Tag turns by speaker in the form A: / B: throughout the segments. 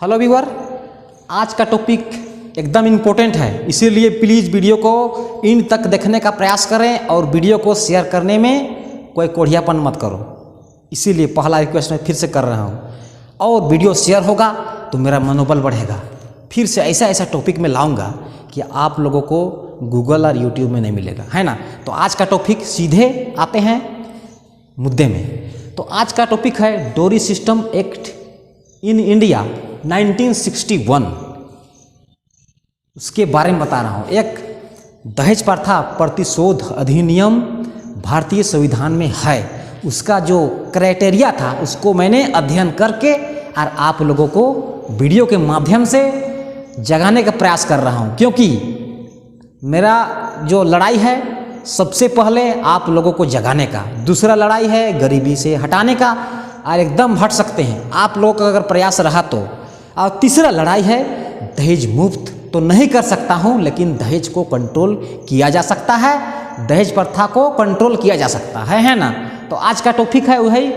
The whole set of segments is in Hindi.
A: हेलो व्यूअर, आज का टॉपिक एकदम इम्पोर्टेंट है, इसीलिए प्लीज़ वीडियो को इन तक देखने का प्रयास करें और वीडियो को शेयर करने में कोई कोढ़ियापन मत करो। इसीलिए पहला रिक्वेस्ट मैं फिर से कर रहा हूँ, और वीडियो शेयर होगा तो मेरा मनोबल बढ़ेगा। फिर से ऐसा ऐसा टॉपिक में लाऊंगा कि आप लोगों को गूगल और यूट्यूब में नहीं मिलेगा, है ना। तो आज का टॉपिक सीधे आते हैं मुद्दे में। तो आज का टॉपिक है डोरी सिस्टम एक्ट इन इंडिया 1961। उसके बारे में बता रहा हूँ। एक दहेज प्रथा प्रतिशोध अधिनियम भारतीय संविधान में है, उसका जो क्राइटेरिया था उसको मैंने अध्ययन करके और आप लोगों को वीडियो के माध्यम से जगाने का प्रयास कर रहा हूँ, क्योंकि मेरा जो लड़ाई है सबसे पहले आप लोगों को जगाने का, दूसरा लड़ाई है गरीबी से हटाने का, और एकदम हट सकते हैं आप लोगों का अगर प्रयास रहा तो। और तीसरा लड़ाई है दहेज मुक्त तो नहीं कर सकता हूं, लेकिन दहेज को कंट्रोल किया जा सकता है, दहेज प्रथा को कंट्रोल किया जा सकता है ना। तो आज का टॉपिक है वही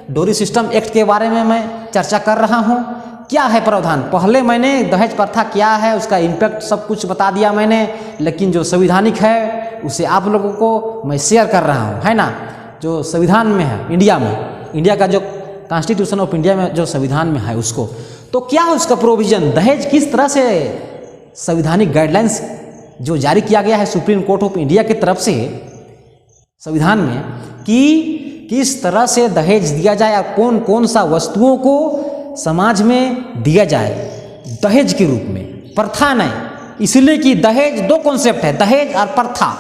A: डोरी सिस्टम एक्ट के बारे में मैं चर्चा कर रहा हूं। क्या है प्रावधान, पहले मैंने दहेज प्रथा क्या है उसका इम्पैक्ट सब कुछ बता दिया मैंने, लेकिन जो संविधानिक है उसे आप लोगों को मैं शेयर कर रहा हूँ, है ना। जो संविधान में है इंडिया का जो कॉन्स्टिट्यूशन ऑफ इंडिया में जो संविधान में है उसको, तो क्या है उसका प्रोविजन, दहेज किस तरह से संविधानिक गाइडलाइंस जो जारी किया गया है सुप्रीम कोर्ट ऑफ इंडिया की तरफ से संविधान में, कि किस तरह से दहेज दिया जाए और कौन कौन सा वस्तुओं को समाज में दिया जाए दहेज के रूप में, प्रथा नहीं। इसलिए कि दहेज दो कॉन्सेप्ट है, दहेज और प्रथा।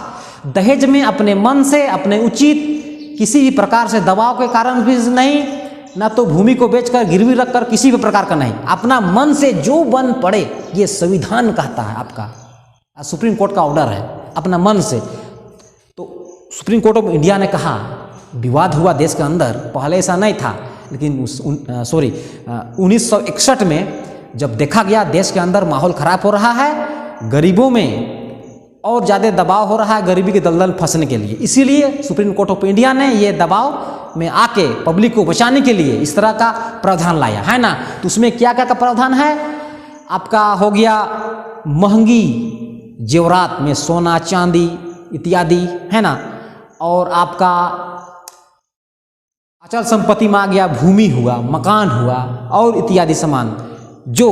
A: दहेज में अपने मन से, अपने उचित किसी भी प्रकार से दबाव के कारण भी नहीं, ना तो भूमि को बेचकर गिरवी रखकर, किसी भी प्रकार का नहीं, अपना मन से जो बन पड़े, ये संविधान कहता है आपका, सुप्रीम कोर्ट का ऑर्डर है, अपना मन से। तो सुप्रीम कोर्ट ऑफ इंडिया ने कहा, विवाद हुआ देश के अंदर, पहले ऐसा नहीं था, लेकिन 1961 में जब देखा गया देश के अंदर माहौल खराब हो रहा है, गरीबों में और ज़्यादा दबाव हो रहा है गरीबी के दलदल फंसने के लिए, इसीलिए सुप्रीम कोर्ट ऑफ इंडिया ने ये दबाव में आके पब्लिक को बचाने के लिए इस तरह का प्रावधान लाया, है ना। तो उसमें क्या क्या का प्रावधान है आपका, हो गया महंगी जेवरात में सोना चांदी इत्यादि, है ना, और आपका अचल संपत्ति में आ गया भूमि हुआ, मकान हुआ और इत्यादि सामान, जो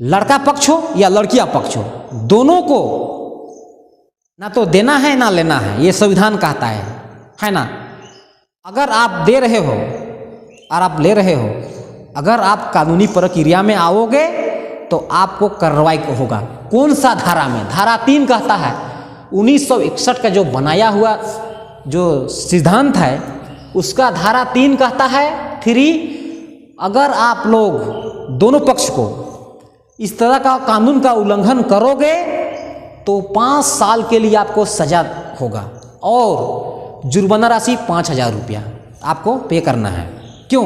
A: लड़का पक्ष हो या लड़कियां पक्ष हो, दोनों को ना तो देना है ना लेना है, ये संविधान कहता है ना। अगर आप दे रहे हो और आप ले रहे हो, अगर आप कानूनी प्रक्रिया में आओगे तो आपको कार्रवाई होगा। कौन सा धारा में, धारा 3 कहता है, 1961 का जो बनाया हुआ जो सिद्धांत है उसका धारा 3 कहता है 3, अगर आप लोग दोनों पक्ष को इस तरह का कानून का उल्लंघन करोगे तो 5 साल के लिए आपको सजा होगा और जुर्माना राशि 5,000 रुपया आपको पे करना है। क्यों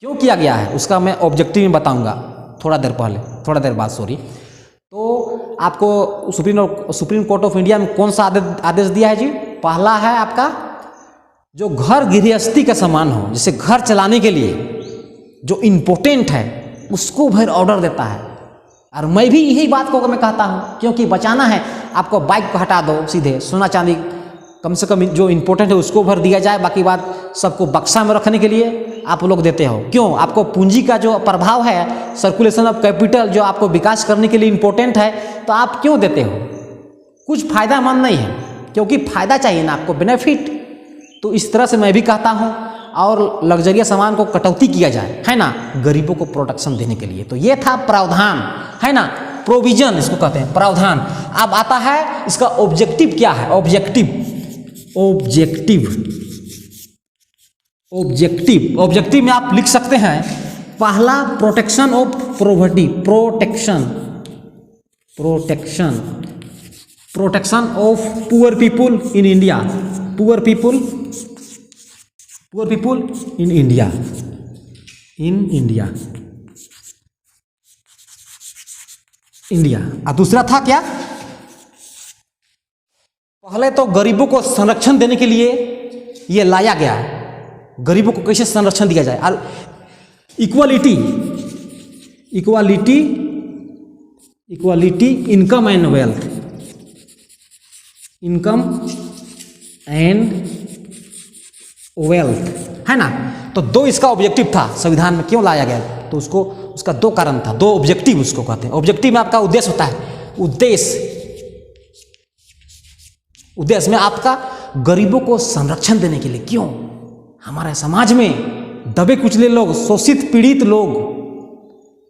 A: किया गया है उसका मैं ऑब्जेक्टिव में बताऊंगा थोड़ा देर बाद तो आपको सुप्रीम कोर्ट ऑफ इंडिया में कौन सा आदेश दिया है जी। पहला है आपका जो घर गृहस्थी का सामान हो, जैसे घर चलाने के लिए जो इम्पोर्टेंट है उसको भर ऑर्डर देता है। और मैं भी यही बात को मैं कहता हूँ, क्योंकि बचाना है आपको, बाइक को हटा दो सीधे, सोना चांदी कम से कम जो इम्पोर्टेंट है उसको भर दिया जाए, बाकी बात सबको बक्सा में रखने के लिए आप लोग देते हो। क्यों, आपको पूंजी का जो प्रभाव है, सर्कुलेशन ऑफ कैपिटल जो आपको विकास करने के लिए इम्पोर्टेंट है, तो आप क्यों देते हो, कुछ फायदामंद नहीं है, क्योंकि फायदा चाहिए ना आपको, बेनिफिट। तो इस तरह से मैं भी कहता हूँ, और लग्जरियस सामान को कटौती किया जाए, है ना, गरीबों को प्रोटेक्शन देने के लिए। तो ये था प्रावधान, है ना, प्रोविजन इसको कहते हैं, प्रावधान। अब आता है इसका ऑब्जेक्टिव क्या है, ऑब्जेक्टिव में आप लिख सकते हैं, पहला protection of property, protection of poor people in India, poor people in India. और दूसरा था क्या, पहले तो गरीबों को संरक्षण देने के लिए ये लाया गया है, गरीबों को कैसे संरक्षण दिया जाए, और equality equality income and wealth, income and wealth, है ना। तो दो इसका ऑब्जेक्टिव था, संविधान में क्यों लाया गया, तो उसका दो कारण था, दो ऑब्जेक्टिव उसको कहते हैं। ऑब्जेक्टिव में आपका उद्देश्य होता है, उद्देश्य में आपका गरीबों को संरक्षण देने के लिए। क्यों, हमारे समाज में दबे कुचले लोग, शोषित पीड़ित लोग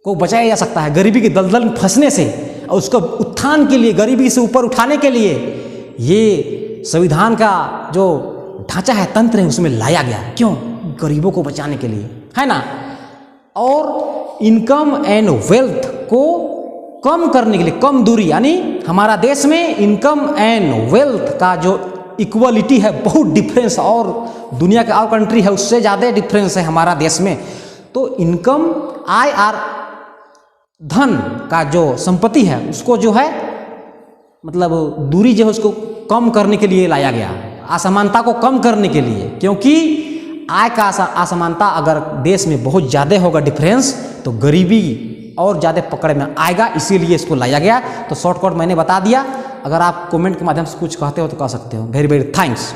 A: को बचाया जा सकता है गरीबी के दलदल में फंसने से, और उसका उत्थान के लिए, गरीबी से ऊपर उठाने के लिए ये संविधान का जो ढांचा है, तंत्र है, उसमें लाया गया। क्यों, गरीबों को बचाने के लिए, है ना। और इनकम एंड वेल्थ को कम करने के लिए, कम दूरी, यानी हमारा देश में इनकम एंड वेल्थ का जो इक्वलिटी है, बहुत डिफरेंस, और दुनिया के और कंट्री है उससे ज़्यादा डिफरेंस है हमारा देश में। तो इनकम, आय और धन का जो संपत्ति है, उसको जो है मतलब दूरी जो है उसको कम करने के लिए लाया गया, असमानता को कम करने के लिए। क्योंकि आय का असमानता अगर देश में बहुत ज़्यादा होगा डिफरेंस, तो गरीबी और ज़्यादा पकड़ में आएगा, इसीलिए इसको लाया गया। तो शॉर्टकट मैंने बता दिया। अगर आप कमेंट के माध्यम से कुछ कहते हो तो कह सकते हो। Very very thanks.